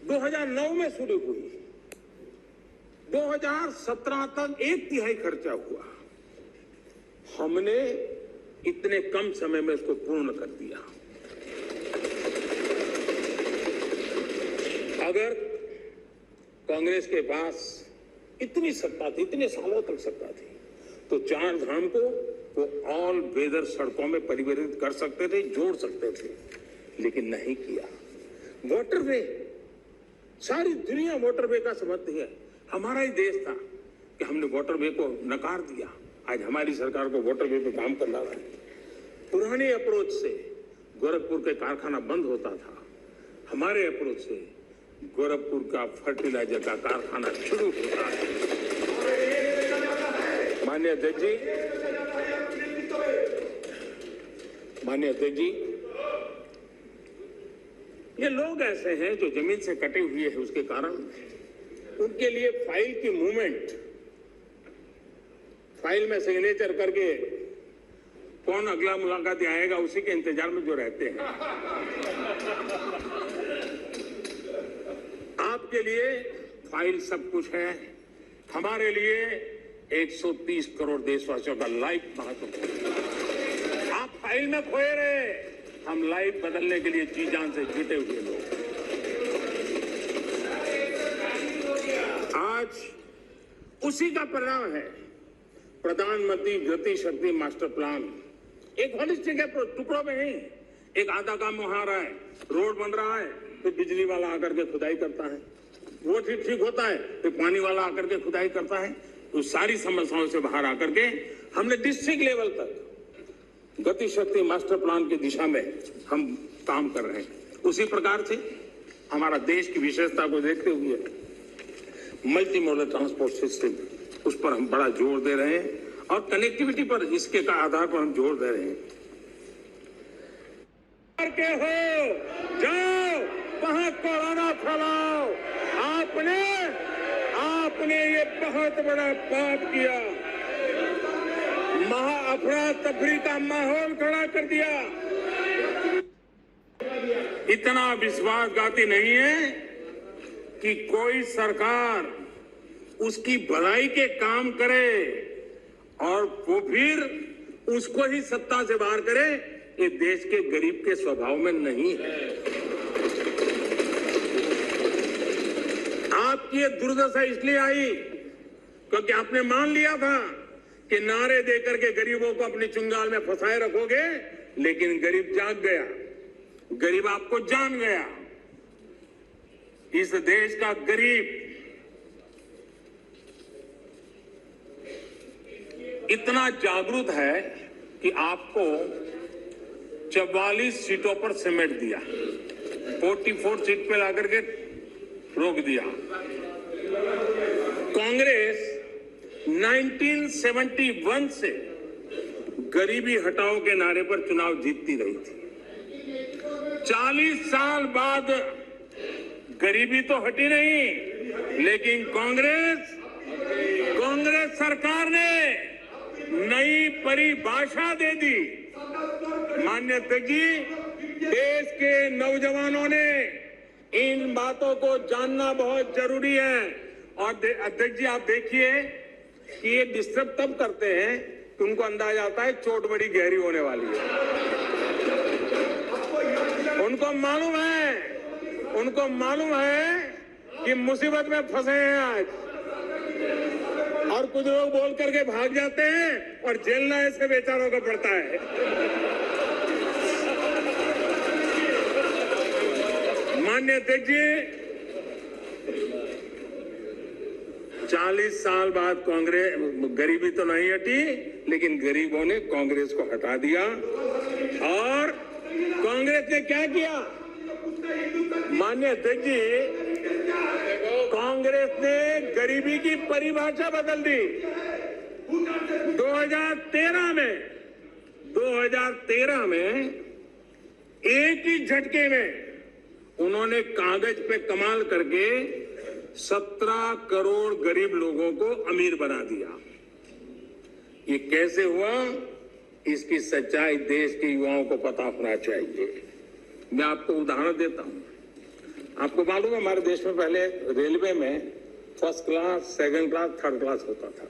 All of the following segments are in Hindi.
2009 में शुरू हुई, 2017 तक 1/3 खर्चा हुआ। हमने इतने कम समय में इसको पूर्ण कर दिया। अगर कांग्रेस के पास इतनी सत्ता थी, इतने सालों तक सत्ता थी, तो 4 धाम को वो ऑल वेदर सड़कों में परिवर्तित कर सकते थे, जोड़ सकते थे, लेकिन नहीं किया। वाटरवे, सारी दुनिया वाटरवे का समर्थन है। हमारा ही देश था कि हमने वाटरवे को नकार दिया। आज हमारी सरकार को वाटरवे पे काम करना है। पुराने अप्रोच से गोरखपुर के कारखाना बंद होता था, हमारे अप्रोच से गोरखपुर का फर्टिलाइजर का कारखाना शुरू होता है। माननीय अध्यक्ष जी, ये लोग ऐसे हैं जो जमीन से कटे हुए हैं, उसके कारण उनके लिए फाइल की मूवमेंट, फाइल में सिग्नेचर करके कौन अगला मुलाकात आएगा उसी के इंतजार में जो रहते हैं। आपके लिए फाइल सब कुछ है, हमारे लिए 130 करोड़ देशवासियों का लाइफ महत्वपूर्ण। आप फाइल में खोए रहे, हम लाइफ बदलने के लिए जी जान से जुटे हुए लोग। आज उसी का परिणाम है प्रधानमंत्री गति शक्ति मास्टर प्लान। एक होलिस्टिक अप्रोच, टुकड़ों में नहीं। एक आधा काम वहां रहा है, रोड बन रहा है, फिर बिजली वाला आकर के खुदाई करता है, वो ठीक होता है, फिर पानी वाला आकर के खुदाई करता है। तो सारी समस्याओं से बाहर आकर के हमने डिस्ट्रिक्ट लेवल तक गति शक्ति मास्टर प्लान की दिशा में हम काम कर रहे हैं। उसी प्रकार से हमारा देश की विशेषता को देखते हुए मल्टी मॉडल ट्रांसपोर्ट सिस्टम, उस पर हम बड़ा जोर दे रहे हैं और कनेक्टिविटी पर इसके का आधार पर हम जोर दे रहे हैं। के हो जाओ वहां कोरोना फैलाओ, आपने ये बहुत बड़ा पाप किया, महा अफरा तफरी का माहौल खड़ा कर दिया। इतना विश्वासघाती नहीं है कि कोई सरकार उसकी भलाई के काम करे और वो फिर उसको ही सत्ता से बाहर करे। ये देश के गरीब के स्वभाव में नहीं है। आपकी ये दुर्दशा इसलिए आई क्योंकि आपने मान लिया था कि नारे देकर के गरीबों को अपनी चुंगाल में फंसाए रखोगे, लेकिन गरीब जाग गया, गरीब आपको जान गया। इस देश का गरीब इतना जागरूक है कि आपको 44 सीटों पर समेट दिया, 44 सीट पे लाकर के रोक दिया। कांग्रेस 1971 से गरीबी हटाओ के नारे पर चुनाव जीतती रही थी। 40 साल बाद गरीबी तो हटी नहीं, लेकिन कांग्रेस सरकार ने नई परिभाषा दे दी। माननीय अध्यक्ष जी, देश के नौजवानों ने इन बातों को जानना बहुत जरूरी है। और अध्यक्ष जी, आप देखिए कि ये डिस्टर्ब तब करते हैं कि उनको अंदाजा आता है चोट बड़ी गहरी होने वाली है। उनको मालूम है कि मुसीबत में फंसे हैं आज, और कुछ लोग बोल करके भाग जाते हैं और झेलना ऐसे बेचारों को पड़ता है। माननीय अध्यक्ष जी, 40 साल बाद कांग्रेस, गरीबी तो नहीं हटी, लेकिन गरीबों ने कांग्रेस को हटा दिया। और कांग्रेस ने क्या किया? माननीय अध्यक्ष जी, कांग्रेस ने गरीबी की परिभाषा बदल दी। 2013 में एक ही झटके में उन्होंने कागज पे कमाल करके 17 करोड़ गरीब लोगों को अमीर बना दिया। ये कैसे हुआ? इसकी सच्चाई देश के युवाओं को पता होना चाहिए। मैं आपको उदाहरण देता हूं। आपको मालूम है हमारे देश में पहले रेलवे में first class, second class, third class होता था।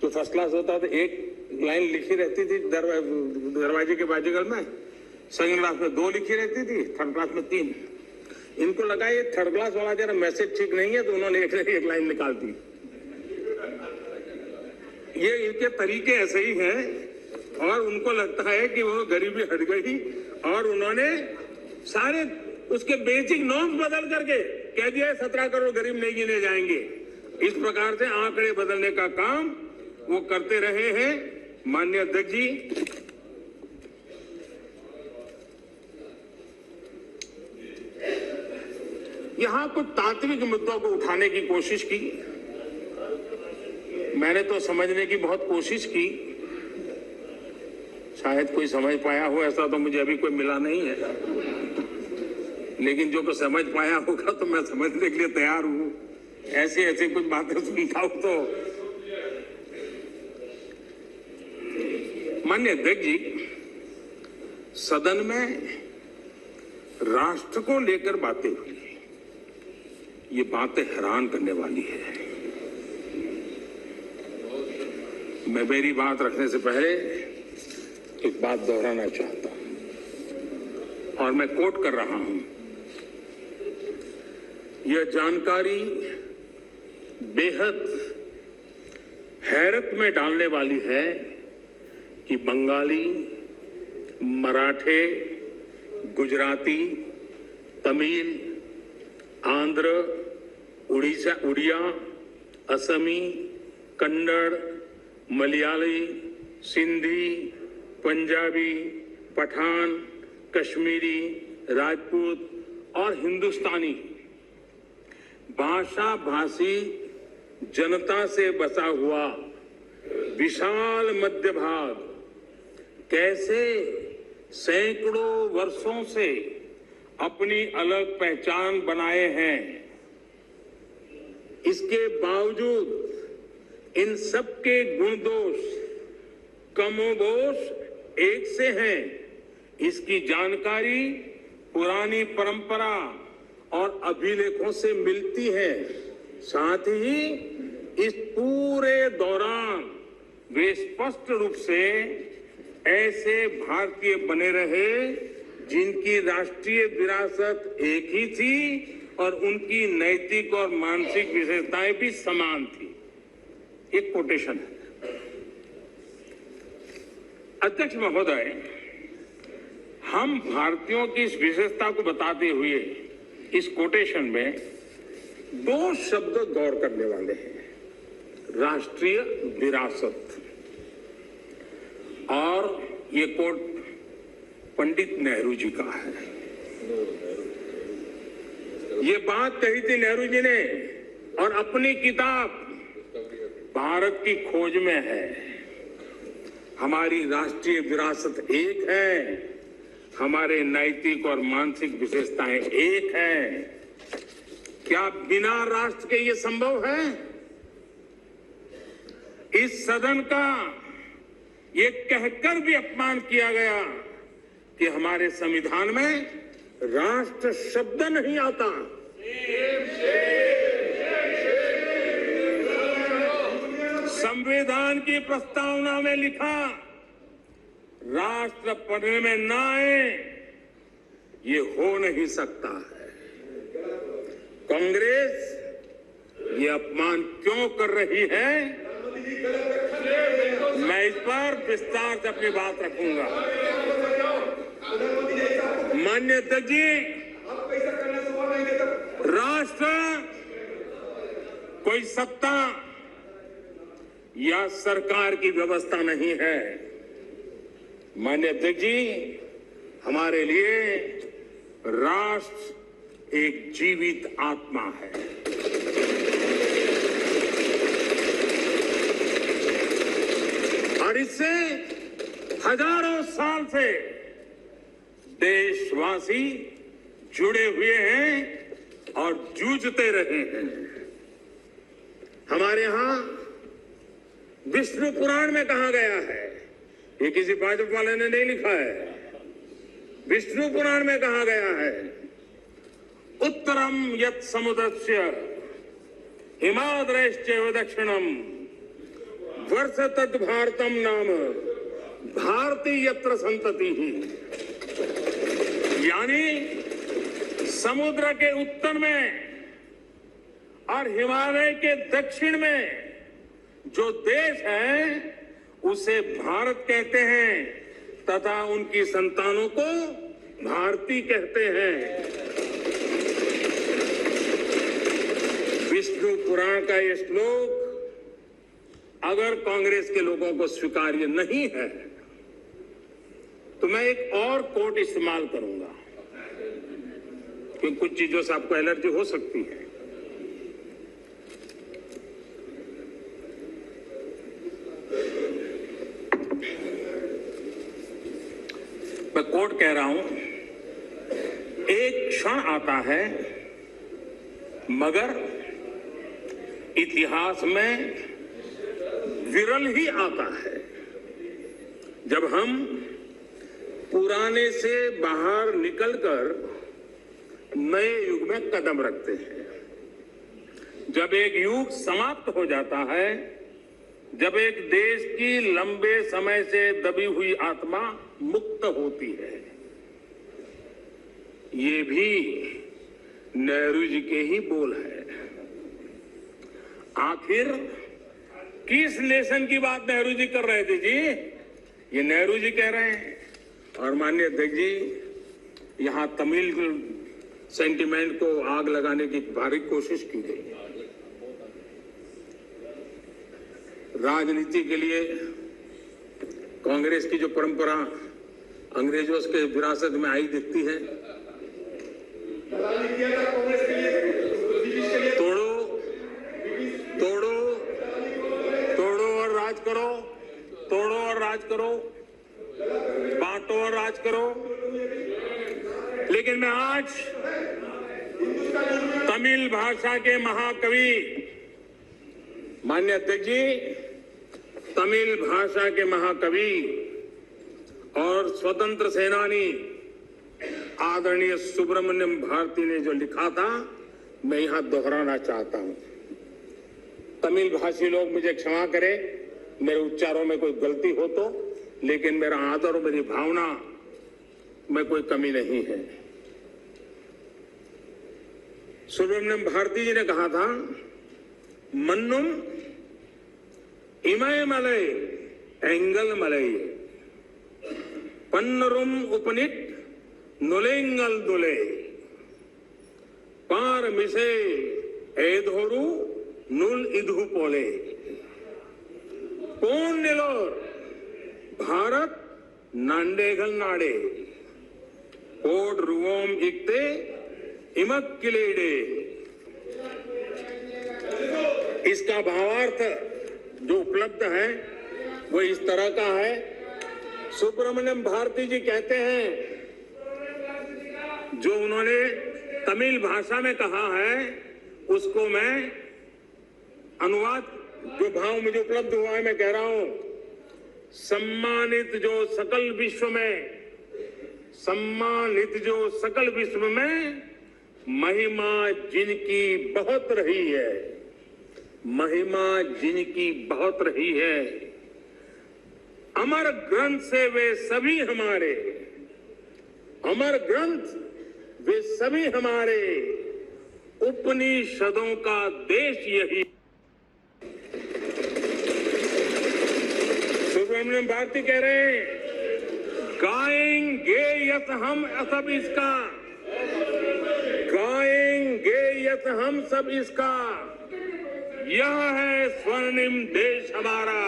जो फर्स्ट क्लास होता था एक लाइन लिखी रहती थी दरवाजे के बाजूगल में, सेकंड क्लास में 2 लिखी रहती थी, थर्ड क्लास में 3। इनको लगा ये थर्ड क्लास वाला जरा मैसेज ठीक नहीं है, तो उन्होंने एक लाइन निकाल दी। ये इनके तरीके ऐसे ही हैं और उनको लगता है कि वो गरीबी हट गई और उन्होंने सारे उसके बेसिक नॉर्म्स बदल करके कह दिया 17 करोड़ गरीब नहीं गिने जाएंगे। इस प्रकार से आंकड़े बदलने का काम वो करते रहे हैं। माननीय अध्यक्ष जी, यहां कुछ तात्विक मुद्दों को उठाने की कोशिश की। मैंने तो समझने की बहुत कोशिश की, शायद कोई समझ पाया हो ऐसा तो मुझे अभी कोई मिला नहीं है, लेकिन जो को समझ पाया होगा तो मैं समझने के लिए तैयार हूं। ऐसी ऐसी कुछ बातें सुनता हूं तो माननीय अध्यक्ष जी, सदन में राष्ट्र को लेकर बातें हुई, ये बातें हैरान करने वाली है। मैं मेरी बात रखने से पहले एक बात दोहराना चाहता हूं और मैं कोट कर रहा हूं। यह जानकारी बेहद हैरत में डालने वाली है कि बंगाली, मराठे, गुजराती, तमिल, आंध्र, उड़िया, असमी, कन्नड़, मलयाली, सिंधी, पंजाबी, पठान, कश्मीरी, राजपूत और हिंदुस्तानी भाषा भाषी जनता से बसा हुआ विशाल मध्य भाग कैसे सैकड़ों वर्षों से अपनी अलग पहचान बनाए हैं, इसके बावजूद इन सबके गुण दोष कमोबेश एक से हैं, इसकी जानकारी पुरानी परंपरा और अभिलेखों से मिलती है। साथ ही इस पूरे दौरान वे स्पष्ट रूप से ऐसे भारतीय बने रहे जिनकी राष्ट्रीय विरासत एक ही थी और उनकी नैतिक और मानसिक विशेषताएं भी समान थी। एक कोटेशन है। अध्यक्ष महोदय, हम भारतीयों की इस विशेषता को बताते हुए इस कोटेशन में 2 शब्द गौर करने वाले हैं, राष्ट्रीय विरासत। और ये कोट पंडित नेहरू जी का है। ये बात कही थी नेहरू जी ने और अपनी किताब भारत की खोज में है। हमारी राष्ट्रीय विरासत एक है, हमारे नैतिक और मानसिक विशेषताएं एक हैं। क्या बिना राष्ट्र के ये संभव है? इस सदन का ये कहकर भी अपमान किया गया कि हमारे संविधान में राष्ट्र शब्द नहीं आता। संविधान की प्रस्तावना में लिखा राष्ट्र पढ़ने में ना आए, ये हो नहीं सकता है। कांग्रेस ये अपमान क्यों कर रही है, मैं इस पर विस्तार से अपनी बात रखूंगा। माननीय अध्यक्ष जी, राष्ट्र कोई सत्ता या सरकार की व्यवस्था नहीं है। माननीय अध्यक्ष जी, हमारे लिए राष्ट्र एक जीवित आत्मा है। और इससे हजारों साल से देशवासी जुड़े हुए हैं और जूझते रहे हैं। हमारे यहां विष्णु पुराण में कहा गया है, ये किसी भाजपा वाले ने नहीं लिखा है, विष्णु पुराण में कहा गया है, उत्तर उत्तरम यत् समुद्रस्य हिमाद्रश्चैव दक्षिणम वर्ष तद भारतम नाम भारती यत्र संतति ही। यानी समुद्र के उत्तर में और हिमालय के दक्षिण में जो देश है उसे भारत कहते हैं तथा उनकी संतानों को भारती कहते हैं। विष्णु पुराण का ये श्लोक अगर कांग्रेस के लोगों को स्वीकार्य नहीं है तो मैं एक और कोट इस्तेमाल करूंगा, क्योंकि कुछ चीजों से आपको एलर्जी हो सकती है। मैं कोट कह रहा हूं, एक क्षण आता है मगर इतिहास में विरल ही आता है जब हम पुराने से बाहर निकलकर नए युग में कदम रखते हैं। जब एक युग समाप्त हो जाता है, जब एक देश की लंबे समय से दबी हुई आत्मा मुक्त होती है। ये भी नेहरू जी के ही बोल है। आखिर किस नेशन की बात नेहरू जी कर रहे थे जी? ये नेहरू जी कह रहे हैं। और माननीय अध्यक्ष जी, यहां तमिल सेंटिमेंट को आग लगाने की भारी कोशिश की गई। राजनीति के लिए कांग्रेस की जो परंपरा अंग्रेजों के विरासत में आई दिखती है, तोड़ो तोड़ो तोड़ो और राज करो, तोड़ो और राज करो, बांटो और राज करो। लेकिन मैं आज तमिल भाषा के महाकवि माननीय अध्यक्ष जी, तमिल भाषा के महाकवि और स्वतंत्र सेनानी आदरणीय सुब्रमण्यम भारती ने जो लिखा था, मैं यहां दोहराना चाहता हूं। तमिल भाषी लोग मुझे क्षमा करें मेरे उच्चारों में कोई गलती हो तो, लेकिन मेरा आदर और मेरी भावना में कोई कमी नहीं है। सुब्रमण्यम भारती जी ने कहा था, मन्नुम इमय मलय एंगल मलय पन्नरुम उपनिट नुलेंगल दुले पार मिसे एधोरु नुल इधु पोले पोन निलोर भारत नांडेगल नाडे कोड रुवोम इक्ते इमक किलेडे। इसका भावार्थ जो उपलब्ध है वो इस तरह का है। सुब्रमण्यम भारती जी कहते हैं, जो उन्होंने तमिल भाषा में कहा है उसको मैं अनुवाद, जो भाव मुझे उपलब्ध हुआ है मैं कह रहा हूं। सम्मानित जो सकल विश्व में, सम्मानित जो सकल विश्व में महिमा जिनकी बहुत रही है, महिमा जिनकी बहुत रही है, अमर ग्रंथ से वे सभी हमारे, अमर ग्रंथ वे सभी हमारे, उपनिषदों का देश यही। सुब्रमण्यम भारती कह रहे हैं, गाएंगे यत हम सब इसका, गाएंगे यत हम सब इसका, यह है स्वर्णिम देश हमारा,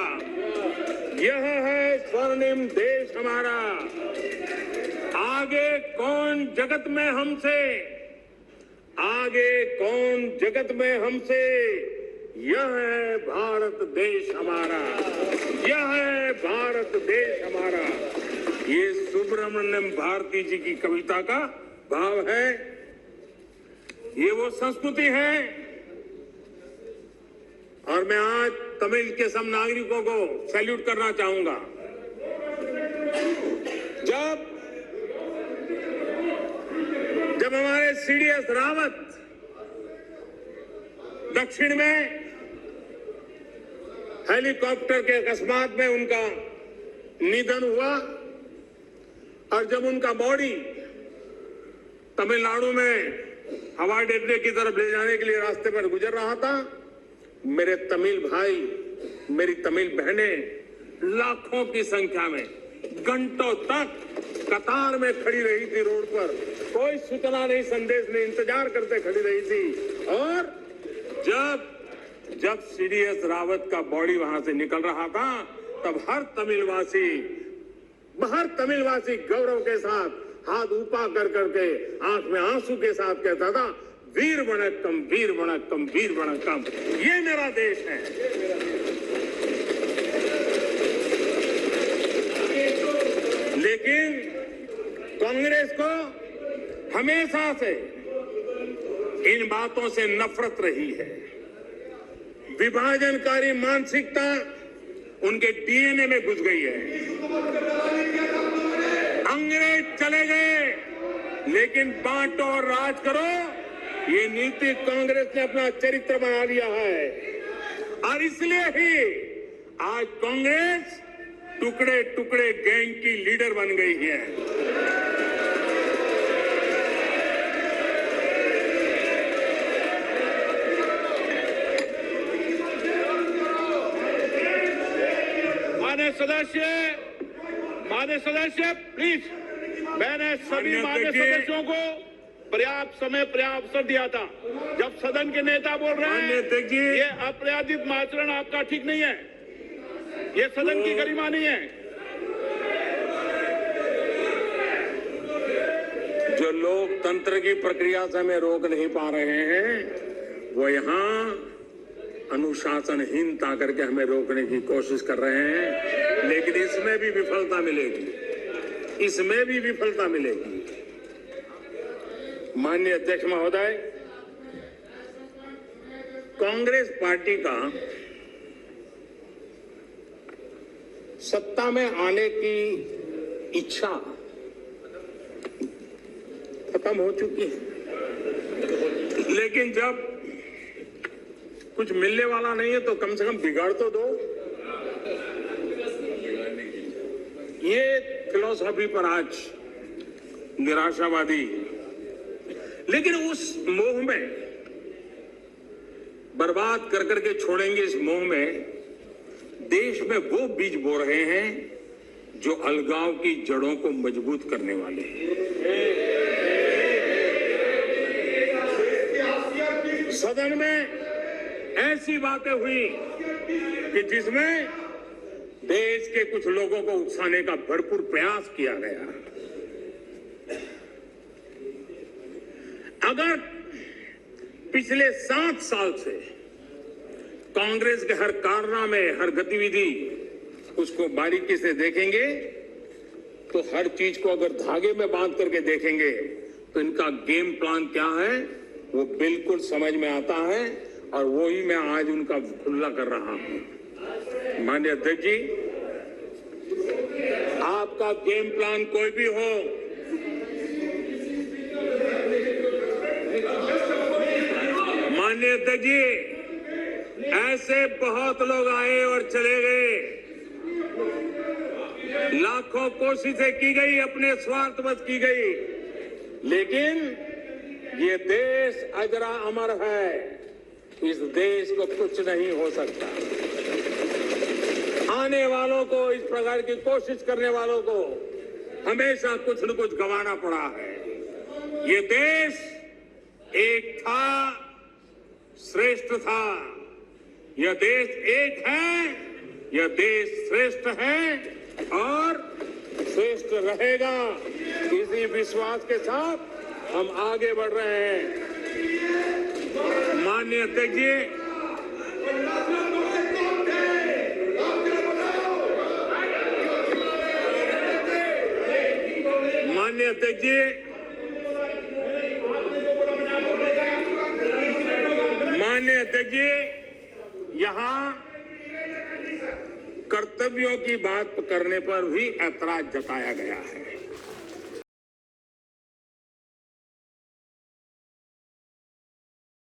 यह है स्वर्णिम देश हमारा। आगे कौन जगत में हमसे, आगे कौन जगत में हमसे, यह है भारत देश हमारा, यह है भारत देश हमारा। ये सुब्रमण्यम भारती जी की कविता का भाव है। ये वो संस्कृति है। और मैं आज तमिल के सब नागरिकों को सैल्यूट करना चाहूंगा। जब हमारे सीडीएस रावत, दक्षिण में हेलीकॉप्टर के अकस्मात में उनका निधन हुआ और जब उनका बॉडी तमिलनाडु में हवाई अड्डे की तरफ ले जाने के लिए रास्ते पर गुजर रहा था, मेरे तमिल भाई, मेरी तमिल बहनें लाखों की संख्या में घंटों तक कतार में खड़ी रही थी रोड पर, कोई सूचना नहीं, संदेश नहीं, इंतजार करते खड़ी रही थी। और जब सीडीएस रावत का बॉडी वहां से निकल रहा था, तब हर तमिलवासी गौरव के साथ हाथ ऊपर कर करके आंख में आंसू के साथ कहता था, वीर वणक्कम, वीर वणक्कम, वीर वणक्कम, ये मेरा देश है। लेकिन कांग्रेस को हमेशा से इन बातों से नफरत रही है। विभाजनकारी मानसिकता उनके डीएनए में घुस गई है। अंग्रेज चले गए, लेकिन बांटो और राज करो, ये नीति कांग्रेस ने अपना चरित्र बना लिया है। और इसलिए ही आज कांग्रेस टुकड़े टुकड़े गैंग की लीडर बन गई है। माननीय सदस्य प्लीज, मैंने सभी माननीय सदस्यों को पर्याप्त समय पर्याप्त अवसर दिया था। जब सदन के नेता बोल रहे हैं ये अपराधित आचरण आपका ठीक नहीं है, ये सदन की गरिमा नहीं है। जो लोकतंत्र की प्रक्रिया से हमें रोक नहीं पा रहे हैं, वो यहाँ अनुशासनहीनता करके हमें रोकने की कोशिश कर रहे हैं। लेकिन इसमें भी विफलता मिलेगी, इसमें भी विफलता मिलेगी। माननीय अध्यक्ष महोदय, कांग्रेस पार्टी का सत्ता में आने की इच्छा खत्म हो चुकी है। लेकिन जब कुछ मिलने वाला नहीं है तो कम से कम बिगाड़ तो दो। ये फिलॉसफी पर आज निराशावादी, लेकिन उस मोह में बर्बाद कर करके छोड़ेंगे। इस मोह में देश में वो बीज बो रहे हैं जो अलगाव की जड़ों को मजबूत करने वाले हैं। सदन में ऐसी बातें हुई कि जिसमें देश के कुछ लोगों को उकसाने का भरपूर प्रयास किया गया। अगर पिछले 7 साल से कांग्रेस के हर कारनामे, हर गतिविधि उसको बारीकी से देखेंगे तो हर चीज को अगर धागे में बांध करके देखेंगे तो इनका गेम प्लान क्या है वो बिल्कुल समझ में आता है। और वो ही मैं आज उनका खुला कर रहा हूं। माननीय अध्यक्ष जी, आपका गेम प्लान कोई भी हो, माननीय अध्यक्ष जी, ऐसे बहुत लोग आए और चले गए, लाखों कोशिशें की गई, अपने स्वार्थवश की गई, लेकिन ये देश अजरा अमर है। इस देश को कुछ नहीं हो सकता। आने वालों को, इस प्रकार की कोशिश करने वालों को हमेशा कुछ न कुछ गंवाना पड़ा है। ये देश एक था, श्रेष्ठ था। यह देश एक है, यह देश श्रेष्ठ है और श्रेष्ठ रहेगा। इसी विश्वास के साथ हम आगे बढ़ रहे हैं। माननीय अध्यक्ष जी, माननीय अध्यक्ष जी, माननीय अध्यक्ष जी, यहाँ कर्तव्यों की बात करने पर भी ऐतराज जताया गया है।